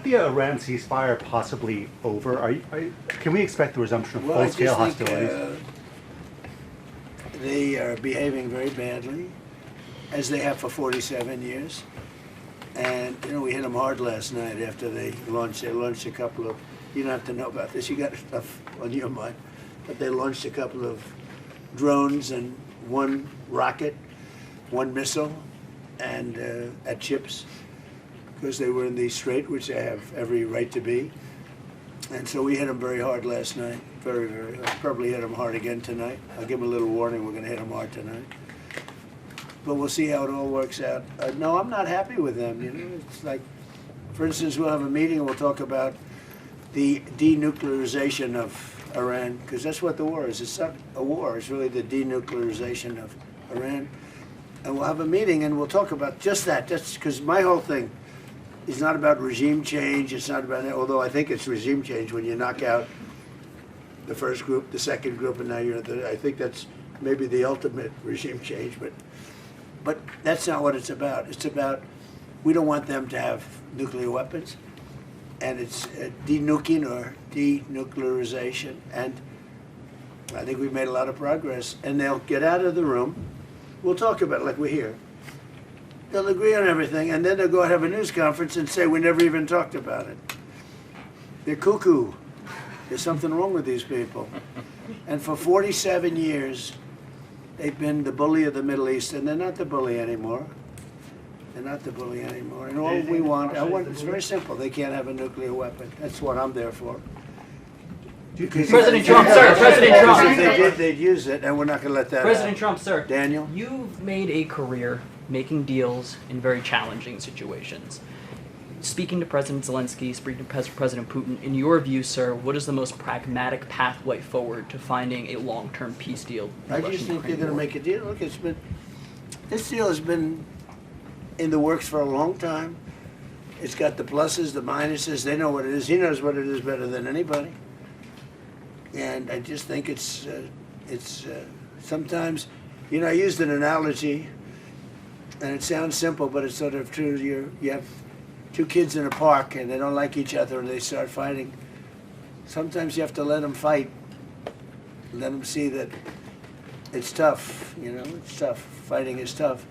The Iran ceasefire possibly over? Can we expect the resumption of full-scale hostilities? They are behaving very badly, as they have for 47 years. And we hit them hard last night after they launched. They launched a couple of. You don't have to know about this. You got stuff on your mind, but they launched a couple of drones and one rocket, one missile, and at ships, because they were in the strait, which they have every right to be. And so we hit them very hard last night, very, very hard. Probably hit them hard again tonight. I'll give them a little warning, we're gonna hit them hard tonight. But we'll see how it all works out. No, I'm not happy with them, It's like, for instance, we'll have a meeting and we'll talk about the denuclearization of Iran, because that's what the war is. It's not a war, it's really the denuclearization of Iran. And we'll have a meeting and we'll talk about just that. That's because my whole thing is not about regime change. It's not about, although I think it's regime change when you knock out the first group, the second group, and now you're I think that's maybe the ultimate regime change. But that's not what it's about. It's about, we don't want them to have nuclear weapons, and it's denuking or denuclearization. And I think we've made a lot of progress. And they'll get out of the room. We'll talk about it like we're here. They'll agree on everything, and then they'll go and have a news conference and say, we never even talked about it. They're cuckoo. There's something wrong with these people. And for 47 years, they've been the bully of the Middle East, and they're not the bully anymore. They're not the bully anymore. And all we want, it's very simple. They can't have a nuclear weapon. That's what I'm there for. President Trump, sir. President Trump. If they did, they'd use it, and we're not going to let that President happen. Trump, sir. Daniel? You've made a career making deals in very challenging situations. Speaking to President Zelenskyy, speaking to President Putin, in your view, sir, what is the most pragmatic pathway forward to finding a long-term peace deal? I just think they're going to make a deal. Look, this deal has been in the works for a long time. It's got the pluses, the minuses. They know what it is. He knows what it is better than anybody. And I just think it's sometimes, I used an analogy, and it sounds simple, but it's sort of true. You have two kids in a park, and they don't like each other, and they start fighting. Sometimes you have to let them fight, let them see that it's tough. It's tough. Fighting is tough.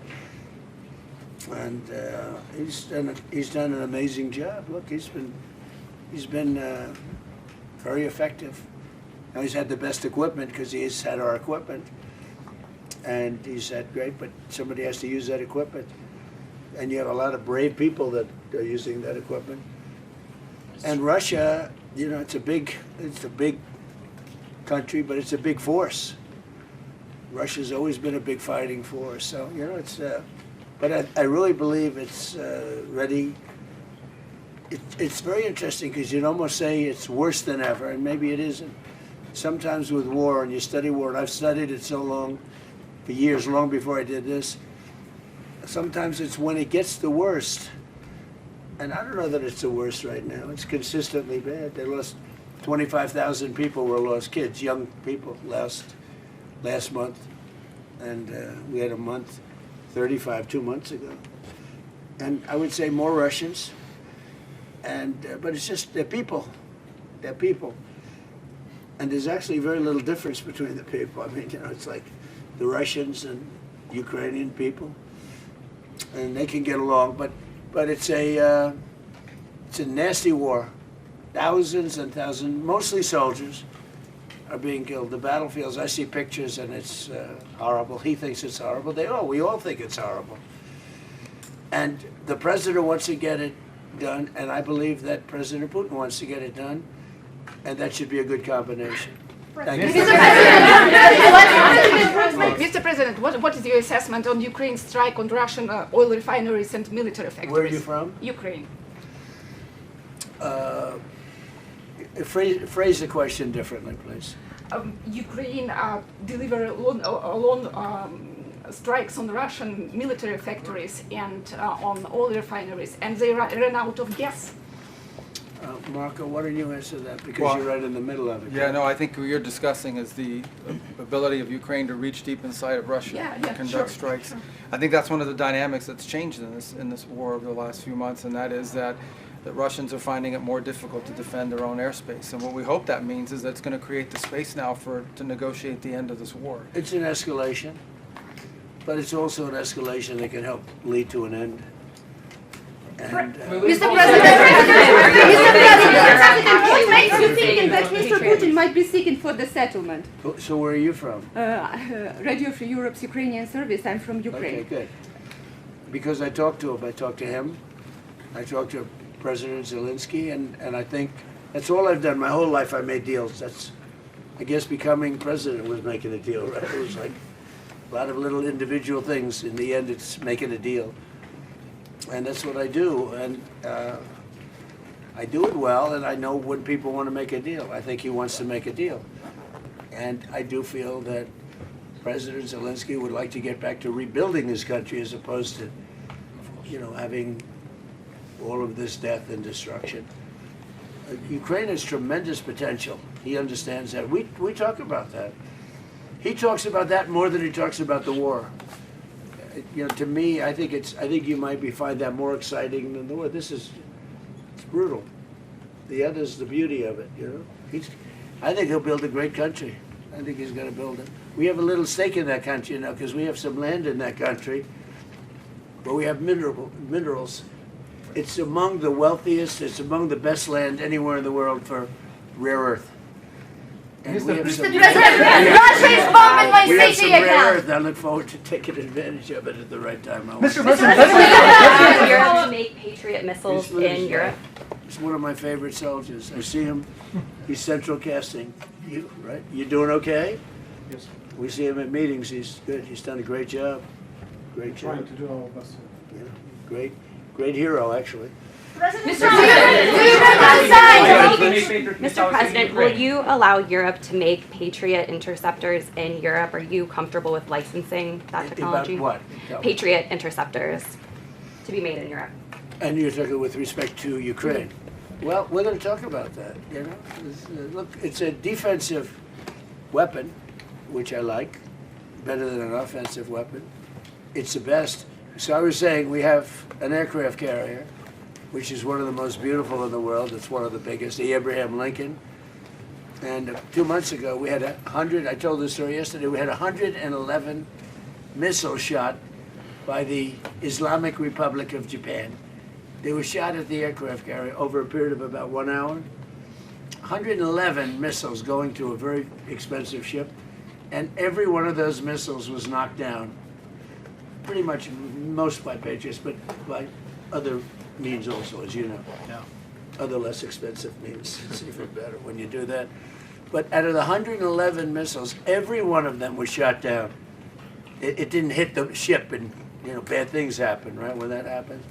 And he's done an amazing job. Look, he's been very effective. Now he's had the best equipment because he's had our equipment, and he's had great. But somebody has to use that equipment, and you have a lot of brave people that are using that equipment. And Russia, it's a big country, but it's a big force. Russia's always been a big fighting force, so it's. But I really believe it's ready. It's very interesting because you'd almost say it's worse than ever, and maybe it isn't. Sometimes with war, and you study war, and I've studied it so long, for years, long before I did this, sometimes it's when it gets the worst. And I don't know that it's the worst right now. It's consistently bad. They lost 25,000 people were lost, kids, young people, last month. And we had a month, 35, 2 months ago. And I would say more Russians. And but it's just, they're people. They're people. And there's actually very little difference between the people. I mean, it's like the Russians and Ukrainian people, and they can get along. But it's a nasty war. Thousands and thousands, mostly soldiers, are being killed. The battlefields, I see pictures, and it's horrible. He thinks it's horrible. We all think it's horrible. And the president wants to get it done, and I believe that President Putin wants to get it done. And that should be a good combination. Thank you. Mr. President, what is your assessment on Ukraine's strike on Russian oil refineries and military factories? Where are you from? Ukraine. Phrase the question differently, please. Ukraine delivered strikes on Russian military factories and on oil refineries, and they ran out of gas. Marco, why don't you answer that? Because you're right in the middle of it. Yeah, no, I think what you're discussing is the ability of Ukraine to reach deep inside of Russia and conduct strikes. Sure. I think that's one of the dynamics that's changed in this war over the last few months, and that is that that Russians are finding it more difficult to defend their own airspace. And what we hope that means is that it's going to create the space now to negotiate the end of this war. It's an escalation, but it's also an escalation that can help lead to an end. And, Mr. President, what makes you think that Mr. Putin might be seeking for the settlement? so where are you from? Radio Free Europe's Ukrainian service. I'm from Ukraine. Okay, good. Because I talked to him. I talked to him. I talked to President Zelenskyy, and I think that's all I've done. My whole life I made deals. That's, I guess becoming president was making a deal, right? It was like a lot of little individual things. In the end, it's making a deal. And that's what I do, and I do it well, and I know when people want to make a deal. I think he wants to make a deal. And I do feel that President Zelenskyy would like to get back to rebuilding his country as opposed to, having all of this death and destruction. Ukraine has tremendous potential. He understands that. We talk about that. He talks about that more than he talks about the war. To me, I think you might find that more exciting than the war. It's brutal. The other's the beauty of it, I think he'll build a great country. I think he's going to build it. We have a little stake in that country, because we have some land in that country, but we have minerals. It's among the wealthiest, it's among the best land anywhere in the world for rare earth. And we have some Russia is bombing my we have city some rare again. earth. I look forward to taking advantage of it at the right time. Mr. President, Europe to make Patriot missiles in Europe. He's one of my favorite soldiers. I see him. He's central casting. Right? You doing okay? Yes, We see him at meetings. He's good. He's done a great job. Great job. trying to do our best. Yeah. Great hero, actually. Mr. President, Mr. President, will you allow Europe to make Patriot interceptors in Europe? Are you comfortable with licensing that technology? About what? Patriot interceptors to be made in Europe. And you're talking with respect to Ukraine. Well, we're going to talk about that. Look, it's a defensive weapon, which I like, better than an offensive weapon. It's the best. So I was saying we have an aircraft carrier, which is one of the most beautiful in the world. It's one of the biggest, the Abraham Lincoln. And 2 months ago, we had 100, I told this story yesterday, we had 111 missiles shot by the Islamic Republic of Japan. They were shot at the aircraft carrier over a period of about 1 hour. 111 missiles going to a very expensive ship, and every one of those missiles was knocked down. Pretty much most by Patriots, but by other means also, as you know. Yeah. Other less expensive means. It's even better when you do that. But out of the 111 missiles, every one of them was shot down. It didn't hit the ship, and bad things happen, right, when that happens.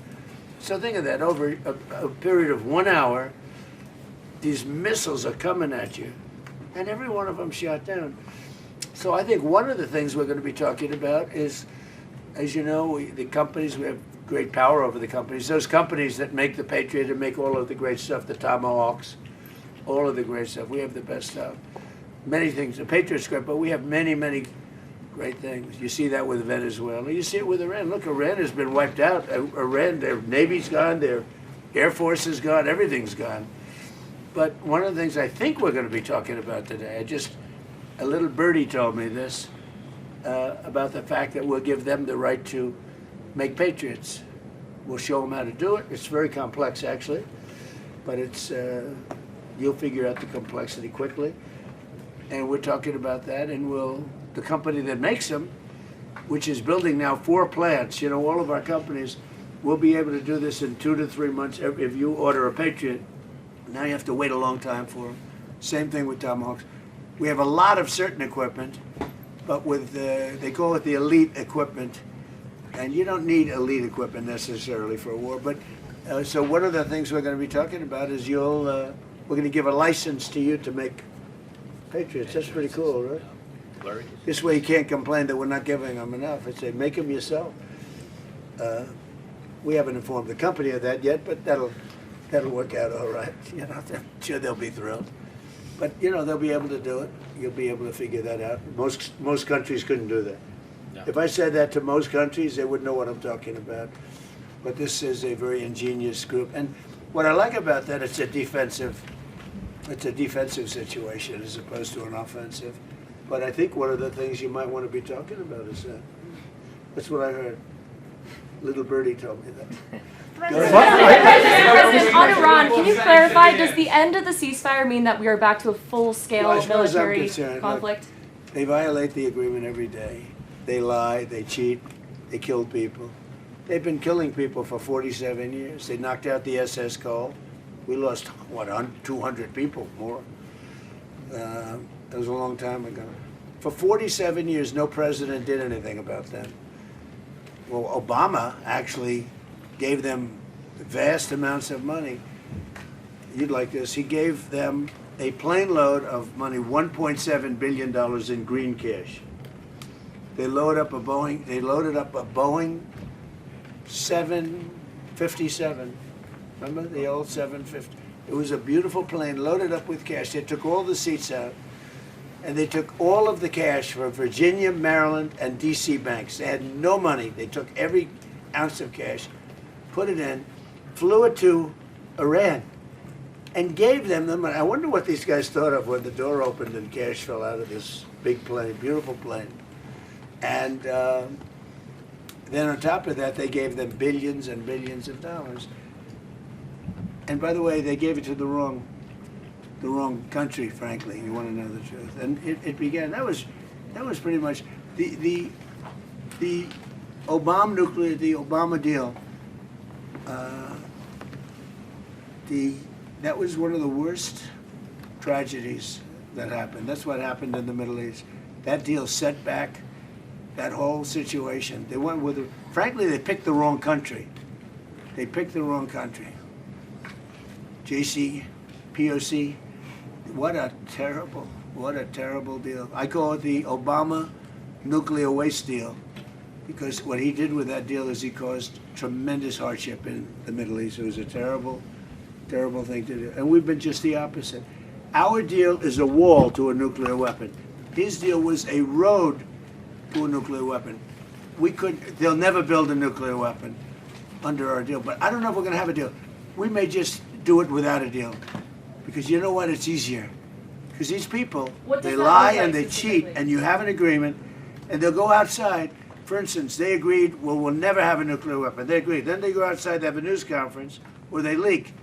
So think of that, over a period of 1 hour, these missiles are coming at you, and every one of them shot down. So I think one of the things we're going to be talking about is, as you know, the companies, we have great power over the companies. Those companies that make the Patriot and make all of the great stuff, the Tomahawks, all of the great stuff. We have the best stuff. Many things. The Patriot's great, but we have many, many great things. You see that with Venezuela. You see it with Iran. Look, Iran has been wiped out. Iran, their Navy's gone, their Air Force is gone, everything's gone. But one of the things I think we're going to be talking about today, a little birdie told me this, about the fact that we'll give them the right to make Patriots. We'll show them how to do it. It's very complex, actually, but you'll figure out the complexity quickly. And we're talking about that, and the company that makes them, which is building now 4 plants, all of our companies, will be able to do this in 2 to 3 months. If you order a Patriot, now you have to wait a long time for them. Same thing with Tomahawks. We have a lot of certain equipment, but they call it the elite equipment, and you don't need elite equipment necessarily for a war. But so one of the things we're going to be talking about is we're going to give a license to you to make Patriots. That's pretty cool, right? This way you can't complain that we're not giving them enough. I say make them yourself. We haven't informed the company of that yet, but that'll work out all right. I'm sure they'll be thrilled. But they'll be able to do it. You'll be able to figure that out. Most countries couldn't do that. No. If I said that to most countries, they wouldn't know what I'm talking about. But this is a very ingenious group. And What I like about that, it's a defensive situation as opposed to an offensive. But I think one of the things you might want to be talking about is that. That's what I heard. Little birdie told me that. President, on Iran, can you clarify, does the end of the ceasefire mean that we are back to a full-scale Well, as far as I'm military concerned, conflict? look, they violate the agreement every day. They lie, they cheat, they kill people. They've been killing people for 47 years. They knocked out the SS Cole. We lost, 200 people more. That was a long time ago. For 47 years, no president did anything about that. Well, Obama actually gave them vast amounts of money. You'd like this. He gave them a plane load of money, $1.7 billion in green cash. They loaded up a Boeing 757. Remember the old 750? It was a beautiful plane loaded up with cash. They took all the seats out. And they took all of the cash from Virginia, Maryland, and D.C. banks. They had no money. They took every ounce of cash, put it in, flew it to Iran, and gave them the money. I wonder what these guys thought of when the door opened and cash fell out of this big plane, beautiful plane. And then on top of that, they gave them billions and billions of dollars. And by the way, they gave it to the wrong country, frankly. You want to know the truth, and it began. That was pretty much the Obama deal. That was one of the worst tragedies that happened. That's what happened in the Middle East. That deal set back that whole situation. They went with frankly, they picked the wrong country. They picked the wrong country. POC. What a terrible deal. I call it the Obama nuclear waste deal, because what he did with that deal is he caused tremendous hardship in the Middle East. It was a terrible, terrible thing to do. And we've been just the opposite. Our deal is a wall to a nuclear weapon. His deal was a road to a nuclear weapon. They'll never build a nuclear weapon under our deal, but I don't know if we're gonna have a deal. We may just do it without a deal. Because you know what? It's easier. Because these people, they lie and they cheat, and you have an agreement, and they'll go outside. For instance, they agreed, well, we'll never have a nuclear weapon. They agreed. Then they go outside, they have a news conference where they leak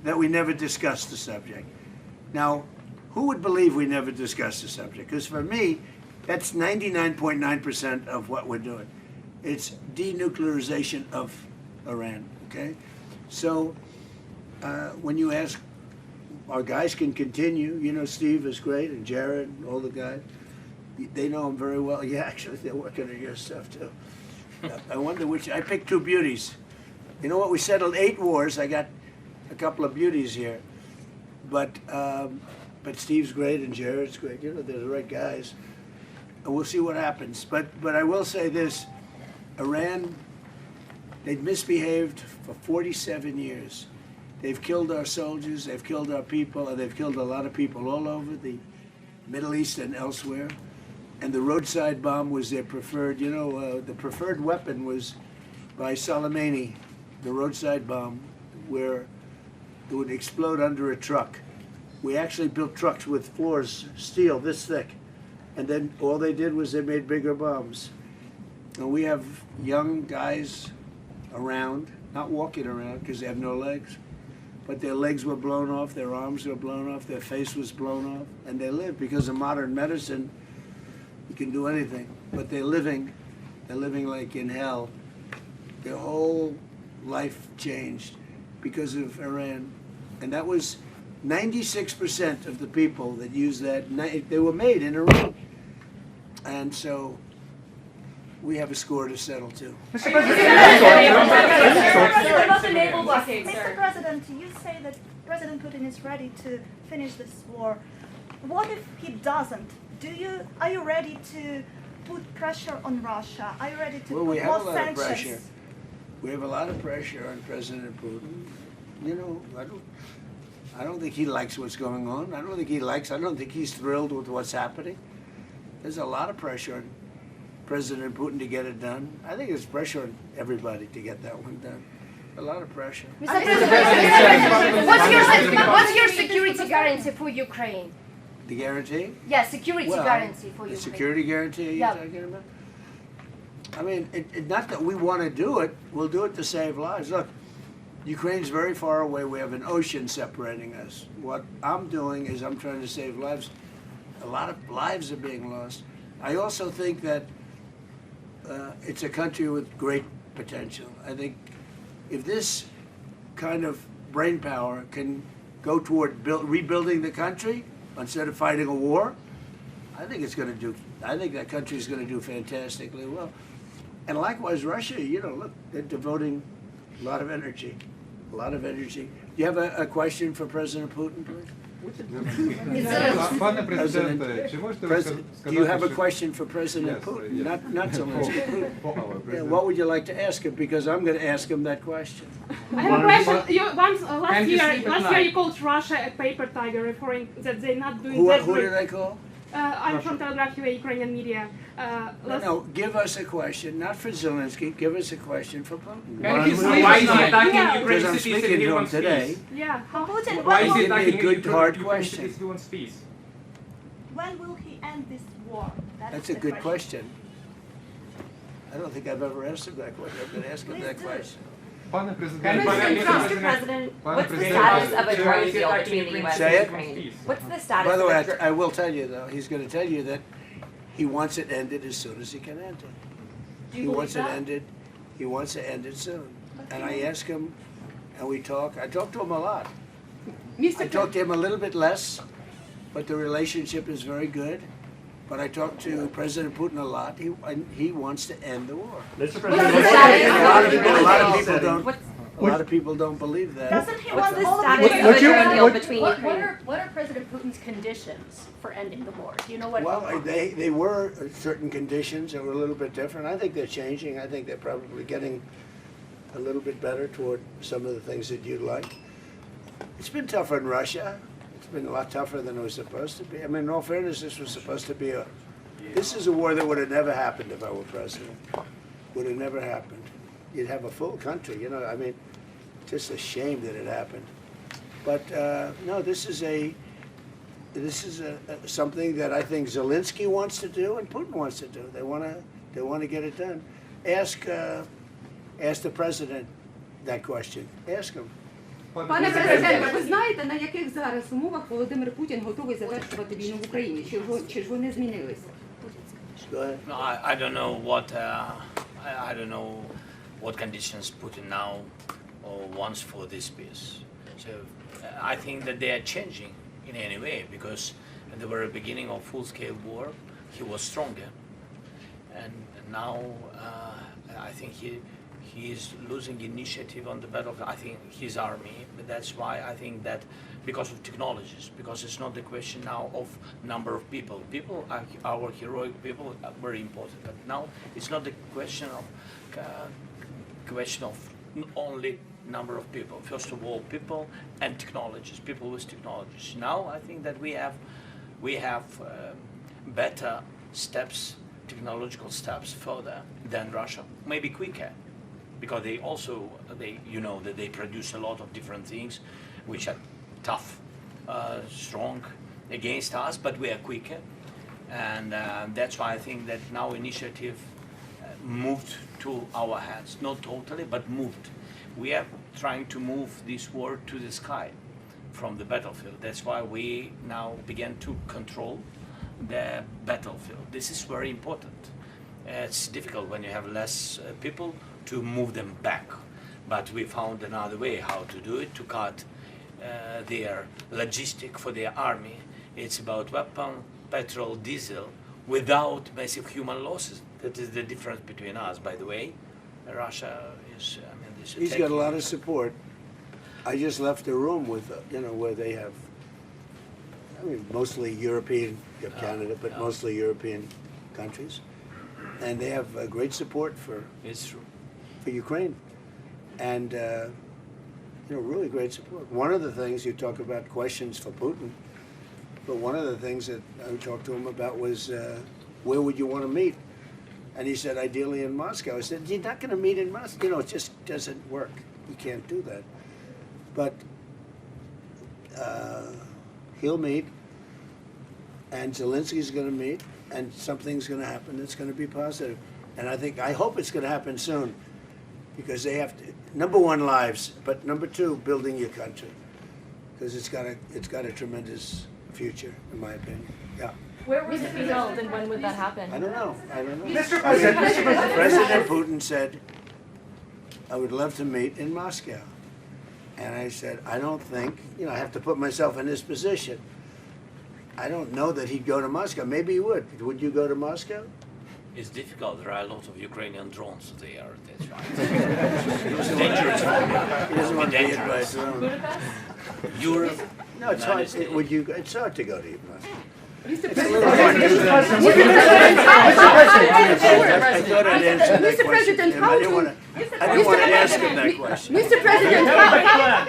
that we never discussed the subject. Now, who would believe we never discussed the subject? Because for me, that's 99.9% of what we're doing. It's denuclearization of Iran, okay? So when you ask, our guys can continue. You know, Steve is great, and Jared, and all the guys. They know him very well. Yeah, actually, they're working on your stuff, too. I wonder which. I picked two beauties. You know what? We settled 8 wars. I got a couple of beauties here. But Steve's great, and Jared's great. You know, they're the right guys. And we'll see what happens. But I will say this. Iran, they've misbehaved for 47 years. They've killed our soldiers, they've killed our people, and they've killed a lot of people all over the Middle East and elsewhere. And the roadside bomb was their preferred, the preferred weapon was by Soleimani, the roadside bomb, where it would explode under a truck. We actually built trucks with floors, steel this thick. And then all they did was they made bigger bombs. And we have young guys around, not walking around because they have no legs. But their legs were blown off, their arms were blown off, their face was blown off, and they live because of modern medicine. You can do anything, but they're living like in hell. Their whole life changed because of Iran, and that was 96% of the people that used that. They were made in Iran, and so we have a score to settle too. What about the naval blockade, Mr. sir? President, you say that President Putin is ready to finish this war. What if he doesn't? Are you ready to put pressure on Russia? Are you ready to Well, we put have a more lot of sanctions? pressure. We have a lot of pressure on President Putin. You know, I don't think he likes what's going on. I don't think he's thrilled with what's happening. There's a lot of pressure on President Putin to get it done. I think there's pressure on everybody to get that one done. A lot of pressure. Mr. President, what's your security guarantee for Ukraine? The guarantee? Yeah, security guarantee for The Ukraine. security guarantee you're Yeah. talking about? I mean, not that we want to do it, we'll do it to save lives. Look, Ukraine's very far away. We have an ocean separating us. What I'm doing is I'm trying to save lives. A lot of lives are being lost. I also think that it's a country with great potential. I think if this kind of brain power can go toward rebuilding the country instead of fighting a war, I think that country is going to do fantastically well. And likewise, Russia, look, they're devoting a lot of energy. Do you have a question for President Putin, please? Пане президенте, чи можете ви Do you have a сказати, question for President Yes, Putin? yes. Not Zelensky. For our Yeah, president. what would you like to ask him? Because I'm going to ask him that question. I have a question. Last Can you year, sleep at last year night? you called Russia a paper tiger, referring that they're not doing that Who great. did I call? I'm from Telegraph UA, Ukrainian media. No, give us a question, not for Zelensky. Give us a question for Putin. Can he sleep Why at is he night? attacking Yeah. Ukraine Because I'm cities speaking if he to him wants today. peace? Yeah, how Putin, Why is he Give me a attacking good, Ukraine hard Ukraine question. cities if he wants peace? when will he end this war? That's the a good question. I don't think I've ever asked him that question. I'm going to ask him that Please do. question. Пане Mr. президенте, President, what's the President, status of a President, drone President, deal President, between the U.S. Say and it. Ukraine? What's the status By the of way, a drone? I will tell you, though, he's going to tell you that he wants it ended as soon as he can end it. He wants it ended. He wants to end it soon. And I ask him, and we talk. I talk to him a lot. I talk to him a little bit less, but the relationship is very good. But I talk to President Putin a lot. He wants to end the war. Mr. A lot of people don't believe that. Doesn't he What's want the all of status it? of a drone deal between What Ukraine? are President Putin's conditions for ending the war? Do you know what? Well, they were certain conditions that were a little bit different. I think they're changing. I think they're probably getting a little bit better toward some of the things that you'd like. It's been tougher in Russia. It's been a lot tougher than it was supposed to be. I mean, in all fairness, this was supposed to be this is a war that would have never happened if I were president. Would have never happened. You'd have a full country, I mean, just a shame that it happened. But no, this is something that I think Zelensky wants to do and Putin wants to do. They want to get it done. Ask the president that question. Ask him. Пане президенте, ви знаєте, на яких зараз умовах Володимир Путін готовий завершувати війну в Україні? Чи ж вони змінилися? Go ahead. No, I don't know I don't know what conditions Putin now wants for this peace. So I think that they are changing in any way because at the very beginning of full-scale war, he was stronger, and now I think he is losing initiative on the battlefield. I think his army, but that's why I think that because of technologies, because it's not the question now of number of people. People, our heroic people, are very important. But now it's not the question of only number of people. First of all, people and technologies. People with technologies. Now I think that we have better steps, technological steps further than Russia. Maybe quicker. Because that they produce a lot of different things which are tough, strong against us, but we are quicker. And that's why I think that now initiative moved to our hands. Not totally, but moved. We are trying to move this war to the sky from the battlefield. That's why we now begin to control the battlefield. This is very important. It's difficult when you have less people to move them back. But we found another way how to do it, to cut their logistic for their army. It's about weapon, petrol, diesel, without massive human losses. That is the difference between us, by the way. Russia is, He's got a lot of support. I just left the room with, where they have, mostly European, you have Canada, but mostly European countries. And they have great support for Ukraine. And, really great support. One of the things you talk about questions for Putin, but one of the things that I talked to him about was, where would you want to meet? And he said, ideally in Moscow. I said, you're not going to meet in Moscow. It just doesn't work. You can't do that. But he'll meet, and Zelensky's going to meet, and something's going to happen that's going to be positive. And I hope it's going to happen soon, because they have to, number one, lives, but number two, building your country, because it's got a tremendous future, in my opinion. Yeah. Where would it be held and when would that happen? I don't know. Mr. President, President Putin said, I would love to meet in Moscow. And I said, I don't think, I have to put myself in his position. I don't know that he'd go to Moscow. Maybe he would. Would you go to Moscow? It's difficult. There are a lot of Ukrainian drones there. That's right. It's dangerous. He doesn't want to be hit by a dangerous. drone. Europe. No, it's hard. It's hard to go to Moscow. Mr. I thought I'd answer that Mr. President, question. I didn't want to ask him that question. Mr. President,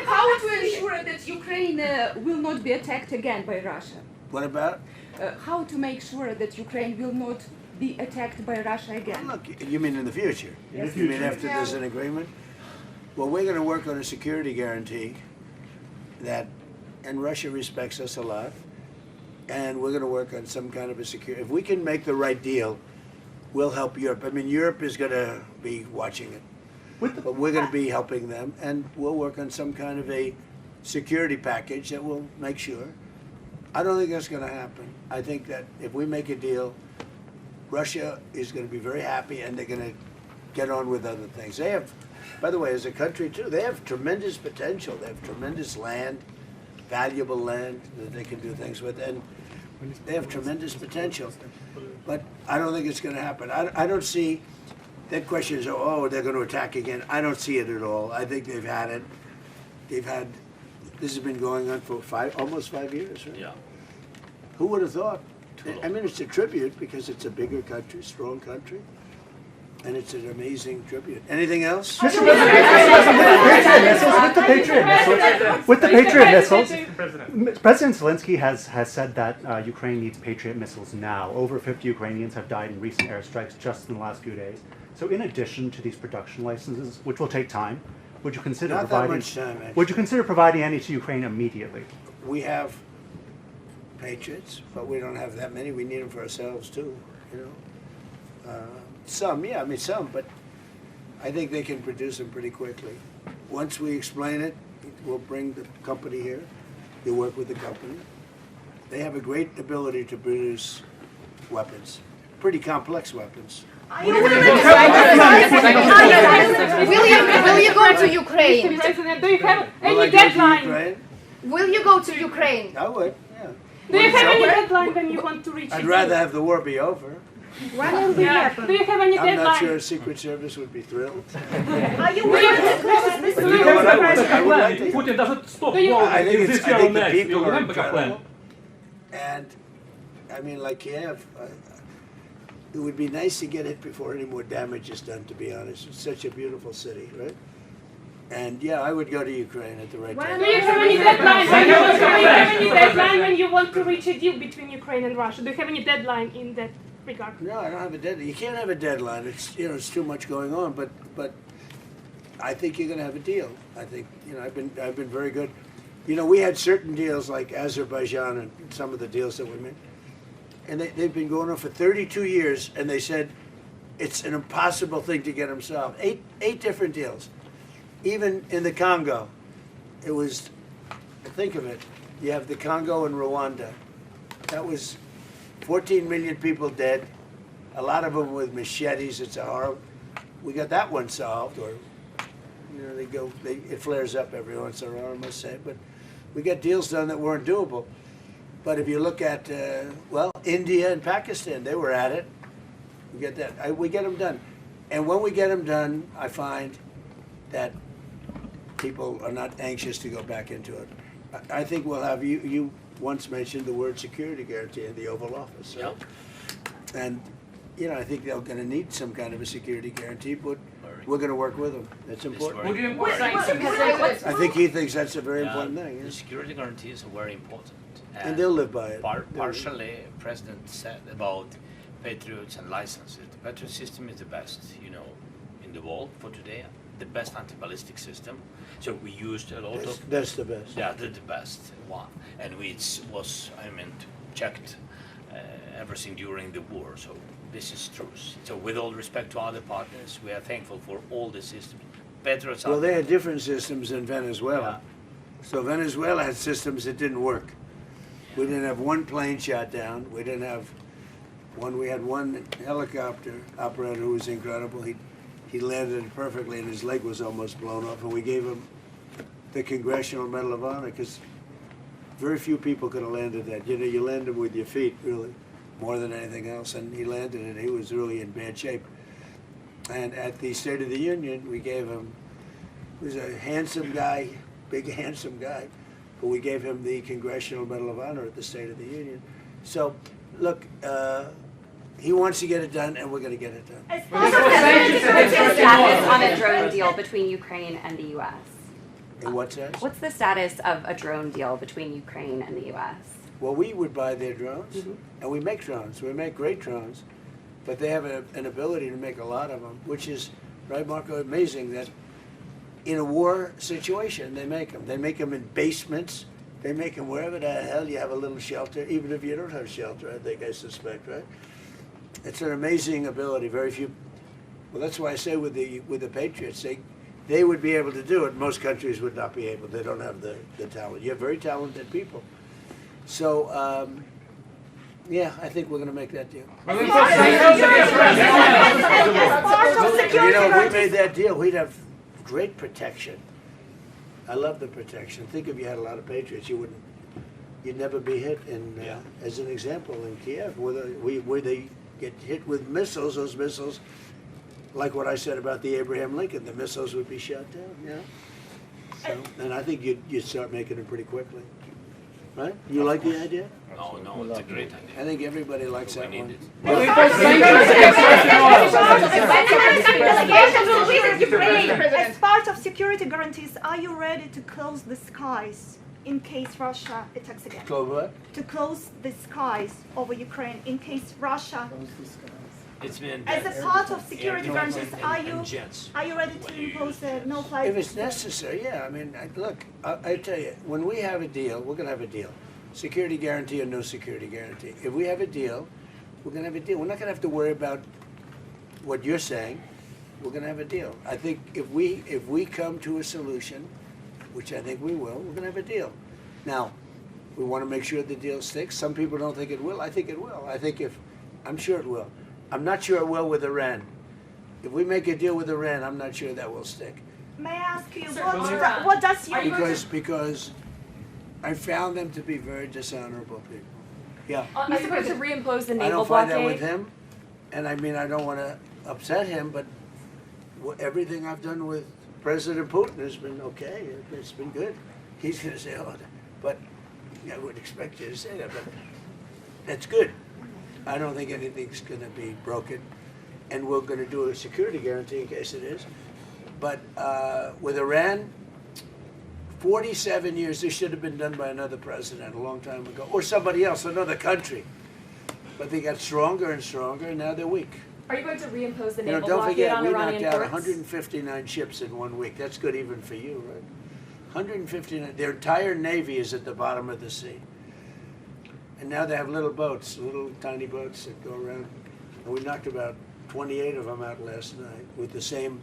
how to ensure that Ukraine will not be attacked again by Russia? What about? How to make sure that Ukraine will not be attacked by Russia again? Look, you mean in the future? Yes. You mean after there's an agreement? Well, we're going to work on a security guarantee and Russia respects us a lot, and we're going to work on some kind of a security. If we can make the right deal, we'll help Europe. I mean, Europe is going to be watching it, but we're going to be helping them, and we'll work on some kind of a security package that will make sure. I don't think that's going to happen. I think that if we make a deal, Russia is going to be very happy, and they're going to get on with other things. They have, by the way, as a country too, they have tremendous potential. They have tremendous land, valuable land that they can do things with, and they have tremendous potential. But I don't think it's going to happen. I don't see, that question is, oh, they're going to attack again. I don't see it at all. I think they've had it. This has been going on for almost 5 years, right? Yeah. Who would have thought? I mean, it's a tribute because it's a bigger country, strong country, and it's an amazing tribute. Anything else? Mr. President, with the Patriot missiles, President Zelenskyy has said that Ukraine needs Patriot missiles now. Over 50 Ukrainians have died in recent airstrikes just in the last few days. So in addition to these production licenses, which will take time, would you consider Not that much time, actually. Would you consider providing any to Ukraine immediately? We have Patriots, but we don't have that many. We need them for ourselves too, Some, yeah, I mean some, but I think they can produce them pretty quickly. Once we explain it, we'll bring the company here. You'll work with the company. They have a great ability to produce weapons, pretty complex weapons. Will you go to Ukraine? Mr. President, do you have Will I any go to deadline? Ukraine? Will you go to Ukraine? I would, yeah. Do you have any deadline when you want to reach I'd it? rather have the war be over. When will it happen? Do you have any I'm deadline? not sure Secret Service would be thrilled. Are you willing to close this? But you know what I would like to- Putin doesn't stop you- war I think in it's, this I year think or the next. people You are remember plan. incredible. And, I mean, like Kiev, it would be nice to get it before any more damage is done, to be honest. It's such a beautiful city, right? And yeah, I would go to Ukraine at the right time. Do you have any deadline? Do you have any deadline when you want to reach a deal between Ukraine and Russia? Do you have any deadline in that regard? No, I don't have a deadline. You can't have a deadline. It's it's too much going on. But I think you're going to have a deal. I think I've been very good. We had certain deals like Azerbaijan and some of the deals that we made, and they've been going on for 32 years. And they said it's an impossible thing to get them solved. Eight different deals. Even in the Congo, it was. Think of it. You have the Congo and Rwanda. That was 14 million people dead, a lot of them with machetes. It's a horror. We got that one solved, or it flares up every once in a while, I must say. But we got deals done that weren't doable. But if you look at India and Pakistan, they were at it. We get that. We get them done, and when we get them done, I find that people are not anxious to go back into it. I think we'll have you once mentioned the word security guarantee in the Oval Office. Right? Yeah. And, I think they're going to need some kind of a security guarantee, but we're going to work with them. That's important. I think he thinks that's a very important thing. The security guarantees are very important. And they'll live by it. Partially, President said about Patriots and licenses. The Patriot system is the best, in the world for today. the best anti-ballistic system. So we used a lot of. That's the best. Yeah, the best one, and checked everything during the war. So this is true. So with all respect to other partners, we are thankful for all the systems. Patriots. Well, they had different systems in Venezuela. Yeah. So Venezuela had systems that didn't work. We didn't have one plane shot down. We didn't have one. We had one helicopter operator who was incredible. He landed it perfectly, and his leg was almost blown off. And we gave him the Congressional Medal of Honor because very few people could have landed that. You know, you land them with your feet, really, more than anything else. And he landed it. He was really in bad shape. And at the State of the Union, we gave him. He was a handsome guy, big handsome guy. But we gave him the Congressional Medal of Honor at the State of the Union. So, look, he wants to get it done, and we're going to get it done. What's the status on a drone deal between Ukraine and the U.S.? In what sense? What's the status of a drone deal between Ukraine and the U.S.? Well, we would buy their drones, and we make drones. We make great drones, but they have an ability to make a lot of them, which is, right, Marco, amazing that in a war situation, they make them. They make them in basements. They make them wherever the hell you have a little shelter, even if you don't have shelter, I suspect, right? It's an amazing ability. Very few. Well, that's why I say with the Patriots, they would be able to do it. Most countries would not be able. They don't have the talent. You have very talented people. So, yeah, I think we're going to make that deal. You know, if we made that deal, we'd have great protection. I love the protection. Think if you had a lot of Patriots, you'd never be hit. As an example, in Kiev, where they get hit with missiles, those missiles, like what I said about the Abraham Lincoln, the missiles would be shot down. Yeah. So, and I think you'd start making them pretty quickly. Right? You like the idea? No, it's a great idea. I think everybody likes that one. As part of security guarantees, are you ready to close the skies in case Russia attacks again? Close what? To close the skies over Ukraine in case Russia. It's been as a part of security guarantees, are you ready to impose a no-fly? If it's necessary, yeah. I mean, look, I tell you, when we have a deal, we're going to have a deal. Security guarantee or no security guarantee. If we have a deal, we're going to have a deal. We're not going to have to worry about what you're saying. We're going to have a deal. I think if we come to a solution, which I think we will, we're going to have a deal. Now, we want to make sure the deal sticks. Some people don't think it will. I think it will. I'm sure it will. I'm not sure it will with Iran. If we make a deal with Iran, I'm not sure that will stick. May I ask you, what does your... Because I found them to be very dishonorable people. Yeah. Are you going to reimpose the naval blockade? I don't find that with him, and I mean, I don't want to upset him, but everything I've done with President Putin has been okay. It's been good. He's going to say, oh, but I would expect you to say that, but that's good. I don't think anything's going to be broken, and we're going to do a security guarantee in case it is. But with Iran, 47 years, this should have been done by another president a long time ago, or somebody else, another country. But they got stronger and stronger, and now they're weak. Are you going to reimpose the naval don't blockade forget, on Iranian we knocked out ports? 159 ships in 1 week. That's good even for you, right? 159. Their entire navy is at the bottom of the sea. And now they have little boats, little tiny boats that go around. And we knocked about 28 of them out last night with the same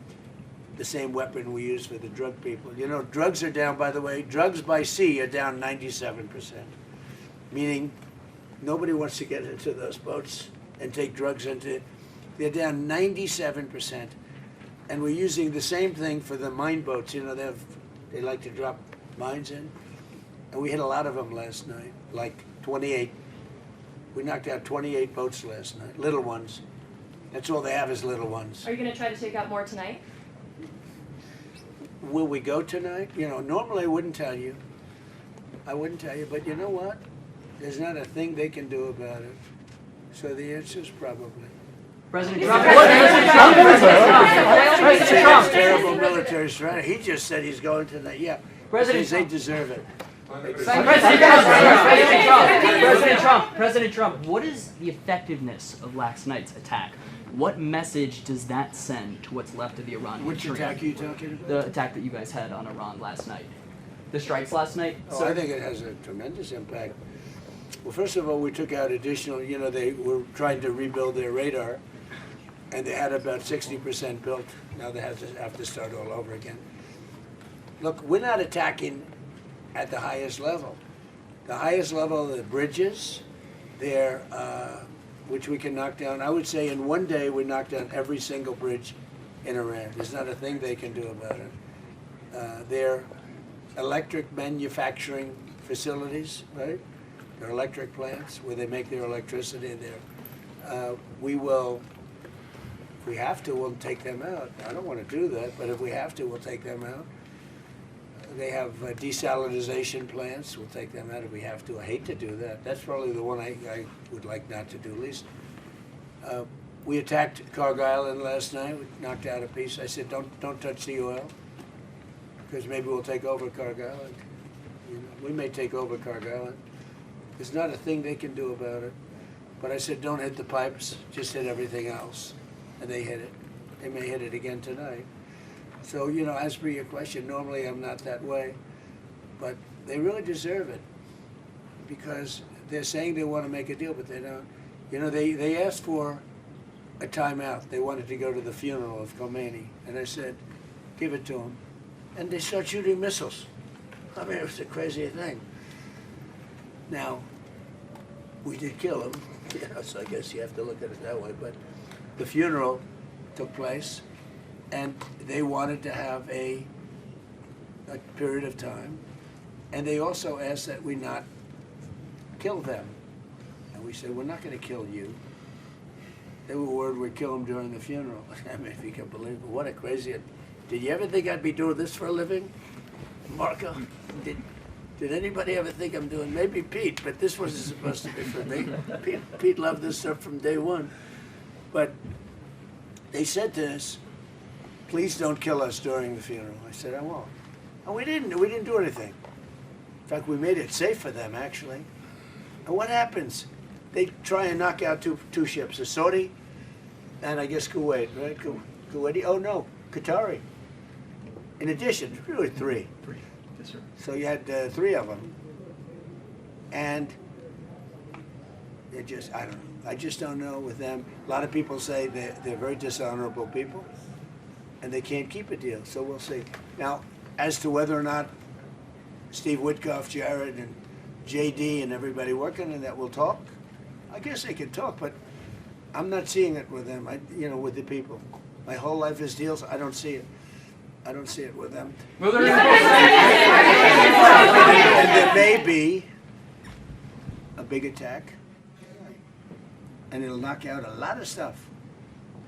weapon we use for the drug people. You know, drugs are down, by the way, drugs by sea are down 97%. Meaning nobody wants to get into those boats and take drugs into, they're down 97%. And we're using the same thing for the mine boats. You know, they like to drop mines in. And we hit a lot of them last night, like 28. We knocked out 28 boats last night, little ones. That's all they have is little ones. Are you going to try to take out more tonight? Will we go tonight? You know, normally I wouldn't tell you. I wouldn't tell you, but you know what? There's not a thing they can do about it. So the answer is probably. President Trump. That's terrible military strategy. He just said he's going tonight. Yeah, President they deserve it. President Trump, what is the effectiveness of last night's attack? What message does that send to what's left of the Iranian Which Treaty? attack are you talking about? The attack that you guys had on Iran last night. The strikes last night? Oh, I think it has a tremendous impact. Well, first of all, we took out additional, they were trying to rebuild their radar, and they had about 60% built. Now they have to start all over again. Look, we're not attacking at the highest level. The highest level are the bridges, which we can knock down. I would say in one day we knocked down every single bridge in Iran. There's not a thing they can do about it. Their electric manufacturing facilities, right? Their electric plants where they make their electricity there. We will, if we have to, we'll take them out. I don't want to do that, but if we have to, we'll take them out. They have desalinization plants. We'll take them out if we have to. I hate to do that. That's probably the one I would like not to do least. We attacked Cargill Island last night. We knocked out a piece. I said, don't touch the oil, because maybe we'll take over Cargill Island. We may take over Cargill Island. There's not a thing they can do about it. But I said, don't hit the pipes. Just hit everything else. And they hit it. They may hit it again tonight. So, as for your question, normally I'm not that way, but they really deserve it because they're saying they want to make a deal, but they don't. They asked for a timeout. They wanted to go to the funeral of Khomeini, and I said, give it to them. And they start shooting missiles. I mean, it was the craziest thing. Now, we did kill him, so I guess you have to look at it that way, but the funeral took place. And they wanted to have a period of time. And they also asked that we not kill them. And we said, we're not going to kill you. They were worried we'd kill them during the funeral. I mean, if you can believe it, what a crazy... Did you ever think I'd be doing this for a living? Marco, did anybody ever think I'm doing... Maybe Pete, but this wasn't supposed to be for me. Pete loved this stuff from day one. But they said to us, please don't kill us during the funeral. I said, I won't. And we didn't do anything. In fact, we made it safe for them, actually. And what happens? They try and knock out two ships, a Saudi and I guess Kuwait, right? Kuwaiti, oh no, Qatari. In addition, really three. Three, yes sir. So you had 3 of them. And it just, I don't know. I just don't know with them. A lot of people say they're very dishonorable people. And they can't keep a deal, so we'll see. Now, as to whether or not Steve Witkoff, Jared, and JD, and everybody working on that will talk, I guess they can talk, but I'm not seeing it with them, with the people. My whole life is deals, I don't see it. I don't see it with them. Well, there and there may be a big attack, and it'll knock out a lot of stuff.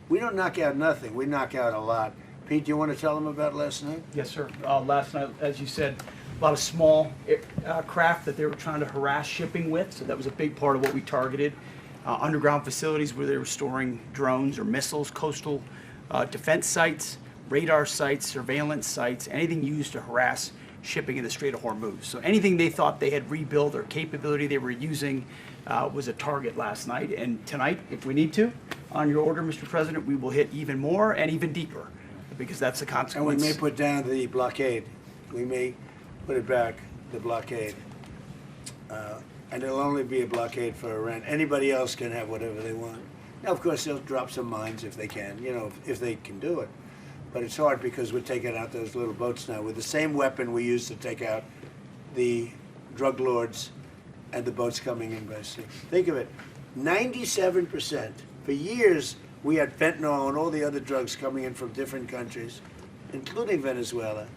We don't knock out nothing, we knock out a lot. Pete, do you want to tell them about last night? Yes, sir. Last night, as you said, a lot of small craft that they were trying to harass shipping with, so that was a big part of what we targeted. Underground facilities where they were storing drones or missiles, coastal defense sites, radar sites, surveillance sites, anything used to harass shipping in the Strait of Hormuz. So anything they thought they had rebuilt or capability they were using was a target last night. And tonight, if we need to, on your order, Mr. President, we will hit even more and even deeper, because that's the consequence. And we may put down the blockade. We may put it back, the blockade. And it'll only be a blockade for Iran. Anybody else can have whatever they want. Now, of course, they'll drop some mines if they can, if they can do it. But it's hard because we're taking out those little boats now with the same weapon we used to take out the drug lords and the boats coming in by sea. Think of it, 97%. For years, we had fentanyl and all the other drugs coming in from different countries, including Venezuela.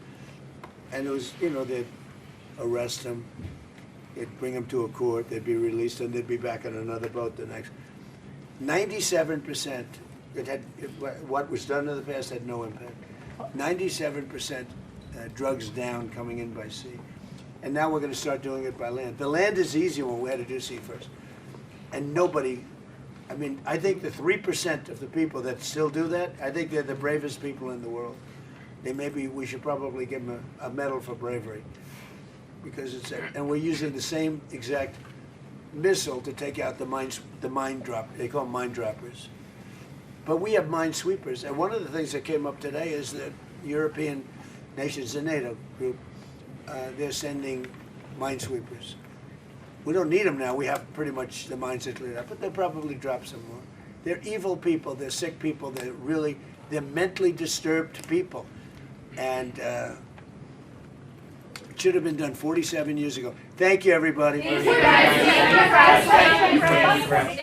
And it was, they'd arrest them, they'd bring them to a court, they'd be released, and they'd be back on another boat the next. 97%. What was done in the past had no impact. 97% drugs down coming in by sea. And now we're going to start doing it by land. The land is easy when we had to do sea first. And nobody, I think the 3% of the people that still do that, I think they're the bravest people in the world. We should probably give them a medal for bravery. Because and we're using the same exact missile to take out the mine drop. They call them mine droppers. But we have minesweepers. And one of the things that came up today is that European nations, the NATO group, they're sending minesweepers. We don't need them now. We have pretty much the mines that cleared up, but they'll probably drop some more. They're evil people. They're sick people. They're mentally disturbed people. And it should have been done 47 years ago. Thank you, everybody. Thank you, guys. Thank you, guys.